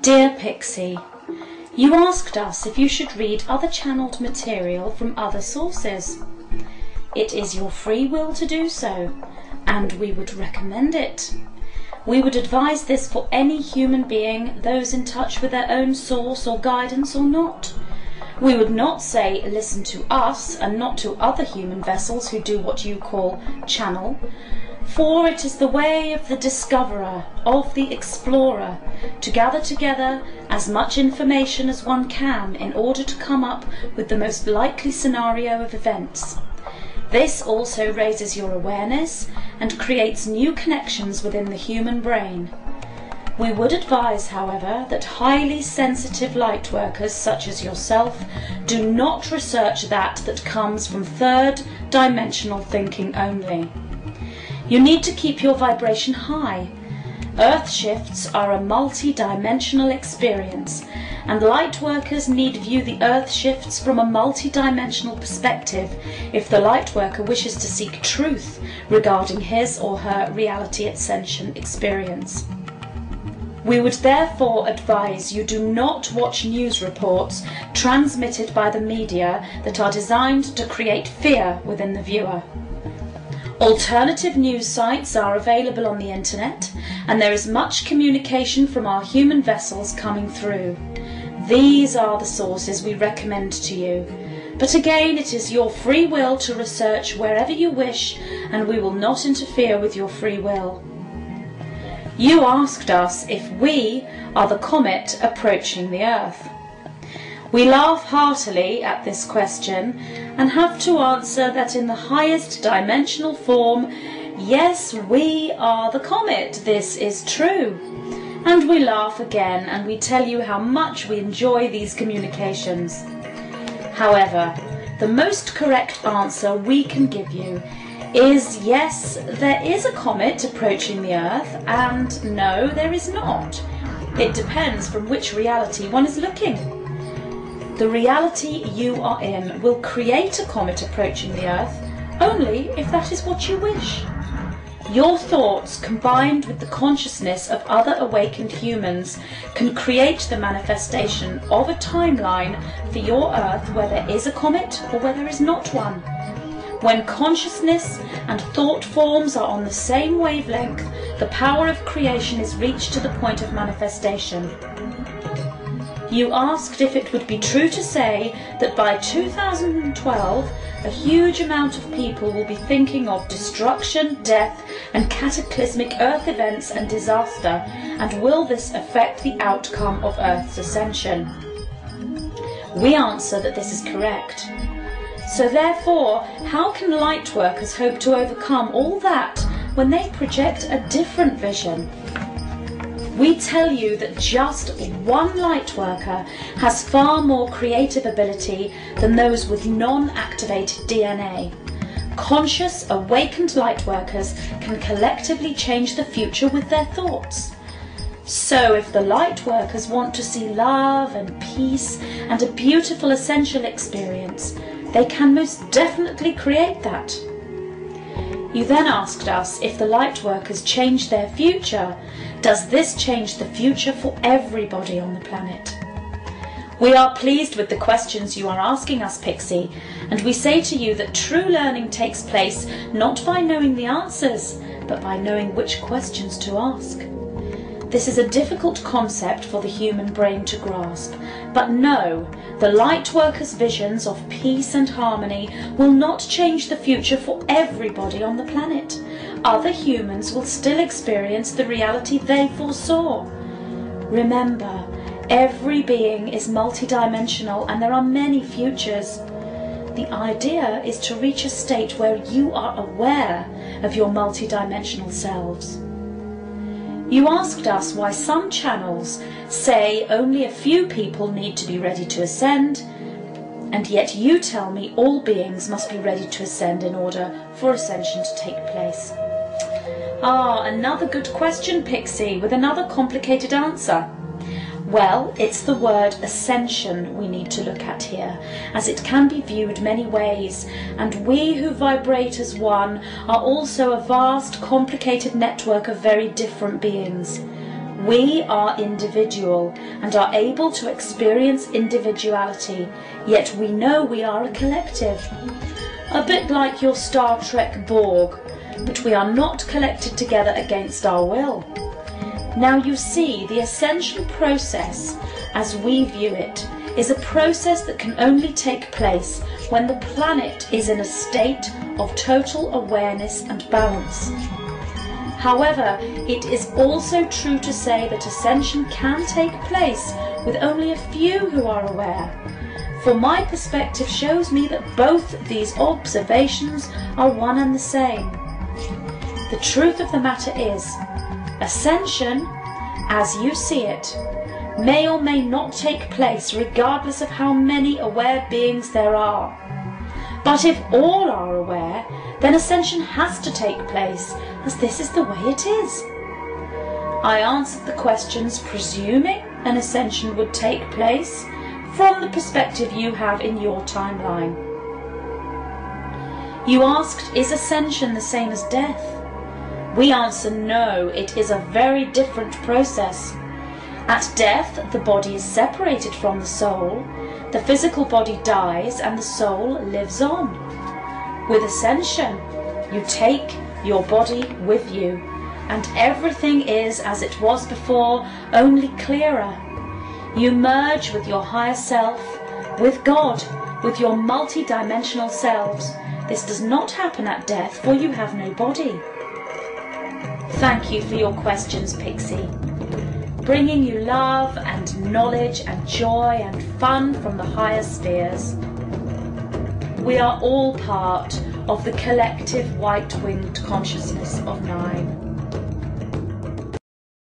Dear Pixie, you asked us if you should read other channeled material from other sources. It is your free will to do so, and we would recommend it. We would advise this for any human being, those in touch with their own source or guidance or not. We would not say listen to us and not to other human vessels who do what you call channel, for it is the way of the discoverer, of the explorer, to gather together as much information as one can in order to come up with the most likely scenario of events. This also raises your awareness and creates new connections within the human brain. We would advise, however, that highly sensitive light workers such as yourself do not research that comes from third-dimensional thinking only. You need to keep your vibration high. Earth shifts are a multi-dimensional experience, and light workers need view the earth shifts from a multi-dimensional perspective if the light worker wishes to seek truth regarding his or her reality ascension experience. We would therefore advise you do not watch news reports transmitted by the media that are designed to create fear within the viewer. Alternative news sites are available on the internet, and there is much communication from our human vessels coming through. These are the sources we recommend to you. But again, it is your free will to research wherever you wish, and we will not interfere with your free will. You asked us if we are the comet approaching the Earth. We laugh heartily at this question and have to answer that in the highest dimensional form, yes, we are the comet, this is true. And we laugh again and we tell you how much we enjoy these communications. However, the most correct answer we can give you is yes, there is a comet approaching the Earth, and no, there is not. It depends from which reality one is looking. The reality you are in will create a comet approaching the Earth only if that is what you wish. Your thoughts combined with the consciousness of other awakened humans can create the manifestation of a timeline for your Earth where there is a comet or where there is not one. When consciousness and thought forms are on the same wavelength, the power of creation is reached to the point of manifestation. You asked if it would be true to say that by 2012 a huge amount of people will be thinking of destruction, death and cataclysmic earth events and disaster, and will this affect the outcome of Earth's ascension? We answer that this is correct. So therefore, how can light workers hope to overcome all that when they project a different vision? We tell you that just one light worker has far more creative ability than those with non-activated DNA. Conscious, awakened light workers can collectively change the future with their thoughts. So if the light workers want to see love and peace and a beautiful essential experience, they can most definitely create that. You then asked us if the light workers change their future, does this change the future for everybody on the planet? We are pleased with the questions you are asking us, Pixie, and we say to you that true learning takes place not by knowing the answers, but by knowing which questions to ask. This is a difficult concept for the human brain to grasp, but no, the light workers' visions of peace and harmony will not change the future for everybody on the planet. Other humans will still experience the reality they foresaw. Remember, every being is multidimensional and there are many futures. The idea is to reach a state where you are aware of your multidimensional selves. You asked us why some channels say only a few people need to be ready to ascend, and yet you tell me all beings must be ready to ascend in order for ascension to take place. Ah, another good question, Pixie, with another complicated answer. Well, it's the word ascension we need to look at here, as it can be viewed many ways, and we who vibrate as one are also a vast, complicated network of very different beings. We are individual and are able to experience individuality, yet we know we are a collective. A bit like your Star Trek Borg, but we are not collected together against our will. Now you see, the ascension process, as we view it, is a process that can only take place when the planet is in a state of total awareness and balance. However, it is also true to say that ascension can take place with only a few who are aware. For my perspective shows me that both these observations are one and the same. The truth of the matter is, ascension, as you see it, may or may not take place regardless of how many aware beings there are. But if all are aware, then ascension has to take place, as this is the way it is. I answered the questions presuming an ascension would take place from the perspective you have in your timeline. You asked, is ascension the same as death? We answer no, it is a very different process. At death, the body is separated from the soul, the physical body dies and the soul lives on. With ascension, you take your body with you, and everything is as it was before, only clearer. You merge with your higher self, with God, with your multi-dimensional selves. This does not happen at death, for you have no body. Thank you for your questions, Pixie. Bringing you love and knowledge and joy and fun from the higher spheres. We are all part of the collective white-winged consciousness of 9.